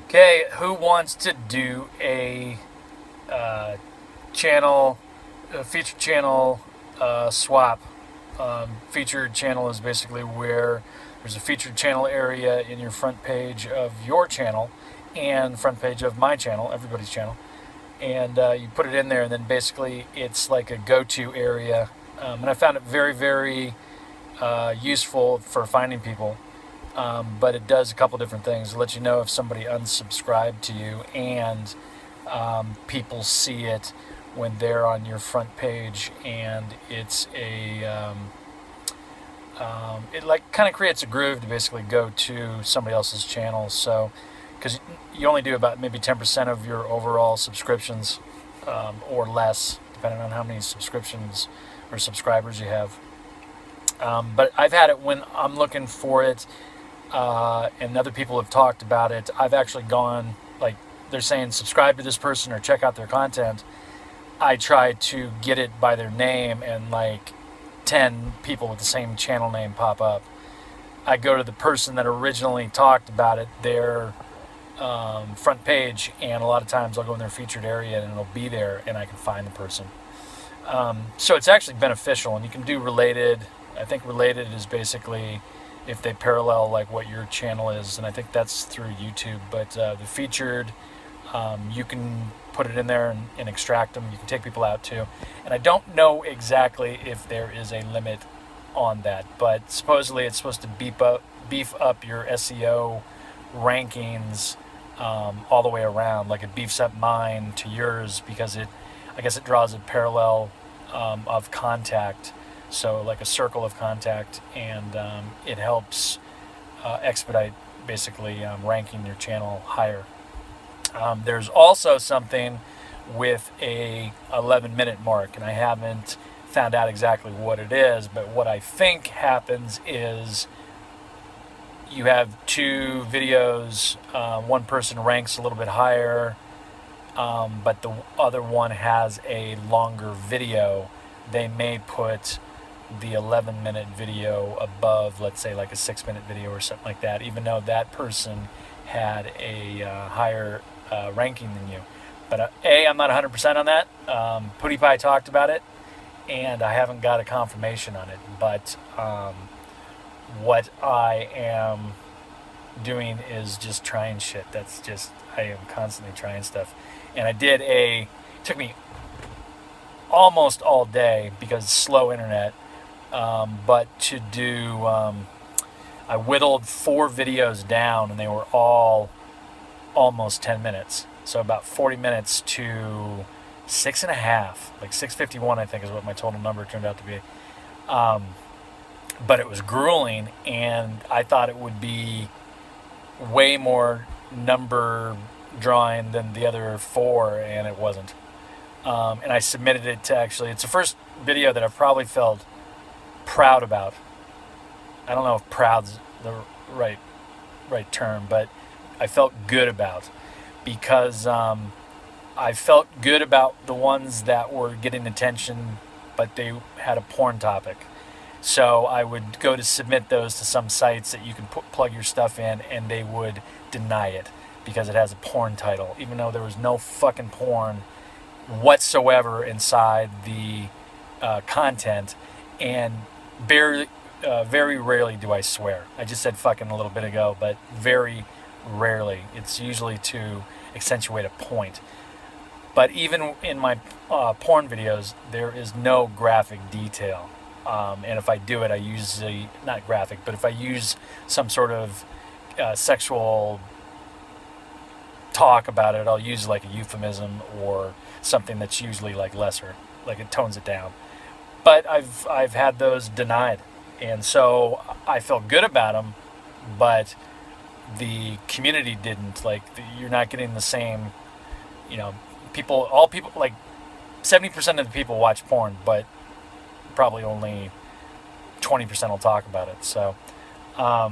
Okay, who wants to do a uh, channel, a featured channel swap? Featured channel is basically where there's a featured channel area in your front page of your channel and front page of my channel, everybody's channel. And you put it in there, and then basically it's like a go-to area. And I found it very, very useful for finding people. But it does a couple different things. It lets you know if somebody unsubscribed to you, and people see it when they're on your front page, and it's it like kind of creates a groove to basically go to somebody else's channel. So, because you only do about maybe 10% of your overall subscriptions, or less, depending on how many subscriptions or subscribers you have. But I've had it when I'm looking for it. And other people have talked about it. I've actually gone, like, they're saying subscribe to this person or check out their content. I try to get it by their name, and like 10 people with the same channel name pop up. I go to the person that originally talked about it, their front page, and a lot of times I'll go in their featured area and it'll be there and I can find the person. So it's actually beneficial, and you can do related. I think related is basically if they parallel like what your channel is, and I think that's through YouTube. But the featured, you can put it in there and extract them. You can take people out too, and I don't know exactly if there is a limit on that, but supposedly it's supposed to beef up your SEO rankings all the way around. Like it beefs up mine to yours because I guess it draws a parallel of contact. So like a circle of contact, and it helps expedite basically ranking your channel higher. There's also something with a 11-minute mark, and I haven't found out exactly what it is, but what I think happens is you have two videos, one person ranks a little bit higher, but the other one has a longer video. They may put the 11-minute video above, let's say, like a 6-minute video or something like that, even though that person had a higher ranking than you. But I'm not 100% on that. PewDiePie talked about it, and I haven't got a confirmation on it. But what I am doing is just trying shit. I am constantly trying stuff. And it took me almost all day because slow internet. But to do, I whittled 4 videos down, and they were all almost 10 minutes. So about 40 minutes to 6.5, like 6:51, I think is what my total number turned out to be. But it was grueling, and I thought it would be way more number drawing than the other 4, and it wasn't. And I submitted it to it's the first video that I've probably felt proud about. I don't know if proud's the right term, but I felt good about, because I felt good about the ones that were getting attention, but they had a porn topic. So I would go to submit those to some sites that you can plug your stuff in, and they would deny it because it has a porn title, even though there was no fucking porn whatsoever inside the content. And very rarely do I swear. I just said fucking a little bit ago, but very rarely. It's usually to accentuate a point. But even in my porn videos, there is no graphic detail. And if I do it, I usually, not graphic, but if I use some sort of sexual talk about it, I'll use like a euphemism or something that's usually like lesser, like it tones it down. But I've had those denied, and so I felt good about them, but the community didn't. Like you're not getting the same, all people, like 70% of the people watch porn, but probably only 20% will talk about it. So I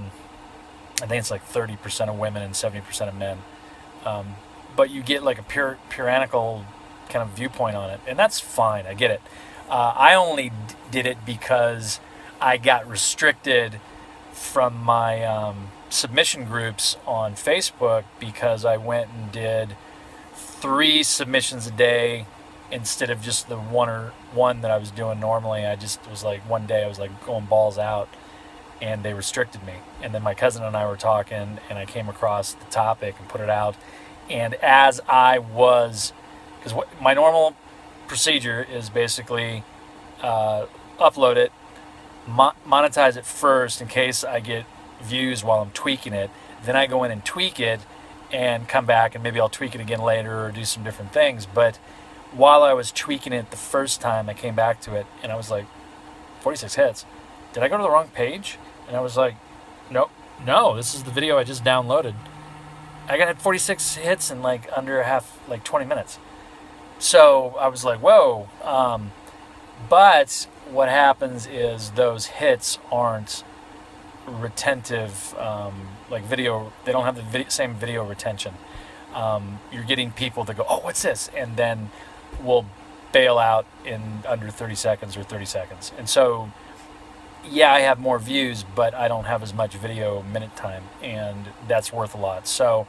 think it's like 30% of women and 70% of men. But you get like a puritanical kind of viewpoint on it, and that's fine. I get it. I only did it because I got restricted from my submission groups on Facebook because I went and did 3 submissions a day instead of just the one that I was doing normally. I just was like, one day I was like going balls out, and they restricted me. And then my cousin and I were talking, and I came across the topic and put it out. And as I was, because my normal procedure is basically upload it, monetize it first in case I get views while I'm tweaking it. Then I go in and tweak it and come back, and maybe I'll tweak it again later or do some different things. But while I was tweaking it the first time, I came back to it and I was like, 46 hits. Did I go to the wrong page? And I was like, no, this is the video I just downloaded. I got 46 hits in like under 20 minutes. So I was like, whoa. But what happens is those hits aren't retentive, like video. They don't have the same video retention. You're getting people that go, oh, what's this? And then will bail out in under 30 seconds or 30 seconds. And so, yeah, I have more views, but I don't have as much video minute time, and that's worth a lot. So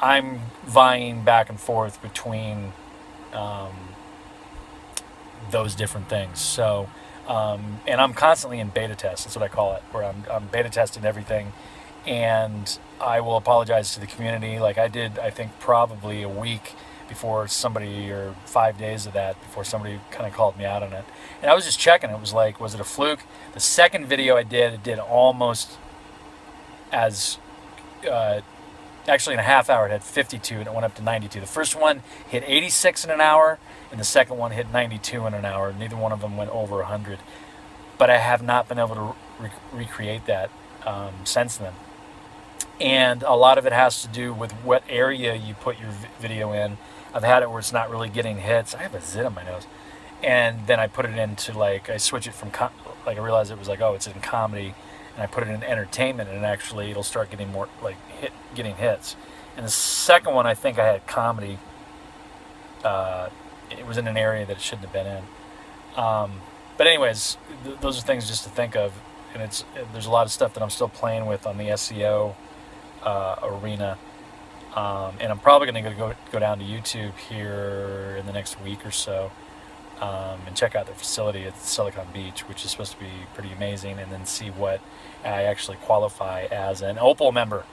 I'm vying back and forth between those different things. So, and I'm constantly in beta test. That's what I call it, where I'm beta testing everything. And I will apologize to the community. Like I did, I think probably a week before somebody, or 5 days of that, before somebody kind of called me out on it. And I was just checking. It was like, was it a fluke? The second video I did, it did almost as, actually in a half hour it had 52 and it went up to 92. The first one hit 86 in an hour, and the second one hit 92 in an hour. Neither one of them went over 100. But I have not been able to recreate that since then. And a lot of it has to do with what area you put your video in. I've had it where it's not really getting hits. I have a zit on my nose. And then I put it into like, I switch it from, like I realized it was like, oh, it's in comedy. And I put it in entertainment, and actually it'll start getting more, like, getting hits. And the second one, I think I had comedy. It was in an area that it shouldn't have been in. But anyways, those are things just to think of. And there's a lot of stuff that I'm still playing with on the SEO arena. And I'm probably going to go down to YouTube here in the next week or so, and check out their facility at Silicon Beach, which is supposed to be pretty amazing, and then see what I actually qualify as an Opal member.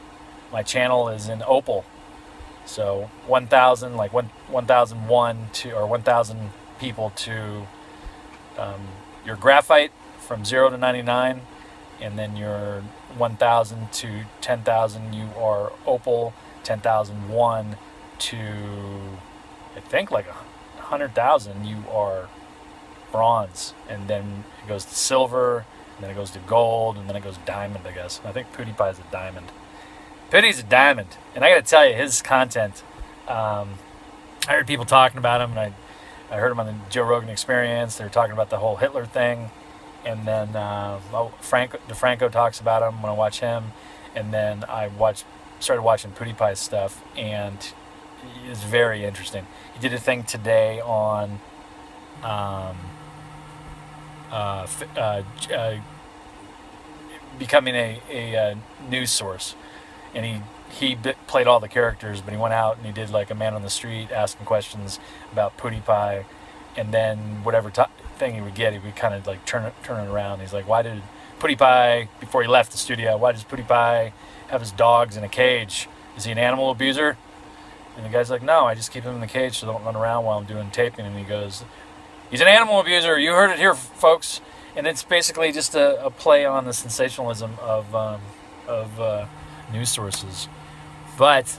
My channel is in Opal. So 1,000, like 1,001 to, or 1,000 people to your graphite from 0 to 99, and then your 1,000 to 10,000 you are Opal, 10,001 to I think like 100,000 you are bronze, and then it goes to silver, and then it goes to gold, and then it goes diamond, I guess. I think PewDiePie is a diamond. PewDie's a diamond, and I got to tell you, his content, I heard people talking about him, and I heard him on the Joe Rogan Experience. They were talking about the whole Hitler thing, and then DeFranco talks about him when I watch him, and then I started watching PewDiePie's stuff, and it's very interesting. He did a thing today on becoming a news source, and he played all the characters, but he went out and he did like a man on the street asking questions about PewDiePie, and then whatever thing he would get, he would kind of like turn it around. He's like, why did PewDiePie, before he left the studio, why does PewDiePie have his dogs in a cage? Is he an animal abuser? And the guy's like, no, I just keep him in the cage so they don't run around while I'm doing taping. And he goes, he's an animal abuser. You heard it here, folks. And it's basically just a play on the sensationalism of news sources. But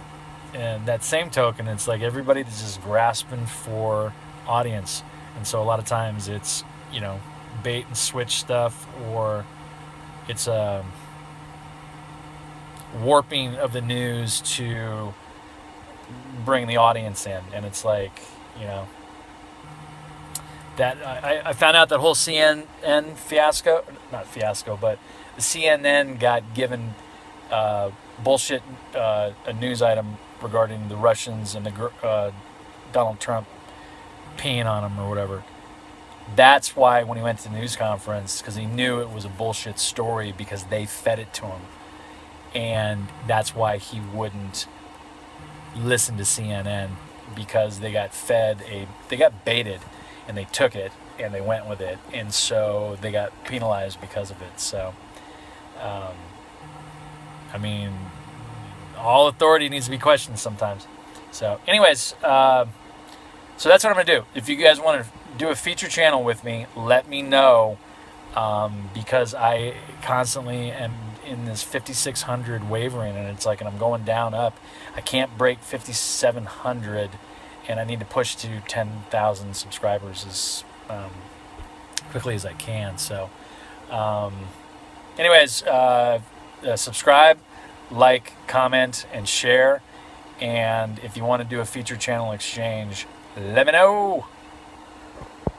in that same token, it's like everybody that's just grasping for audience. And so a lot of times it's, bait and switch stuff, or it's warping of the news to bring the audience in. And it's like, that I found out that whole CNN fiasco, not fiasco, but the CNN got given bullshit, a news item regarding the Russians and the Donald Trump peeing on him or whatever. That's why when he went to the news conference, because he knew it was a bullshit story because they fed it to him. and that's why he wouldn't listen to CNN, because they got baited, and they took it and they went with it, and so they got penalized because of it. So, I mean, all authority needs to be questioned sometimes. So, anyways, so that's what I'm gonna do. If you guys want to do a feature channel with me, let me know, because I constantly am in this 5,600 wavering, and it's like, and I'm going down up. I can't break 5,700, and I need to push to 10,000 subscribers as quickly as I can. So, anyways, subscribe, like, comment, and share. And if you want to do a feature channel exchange, let me know.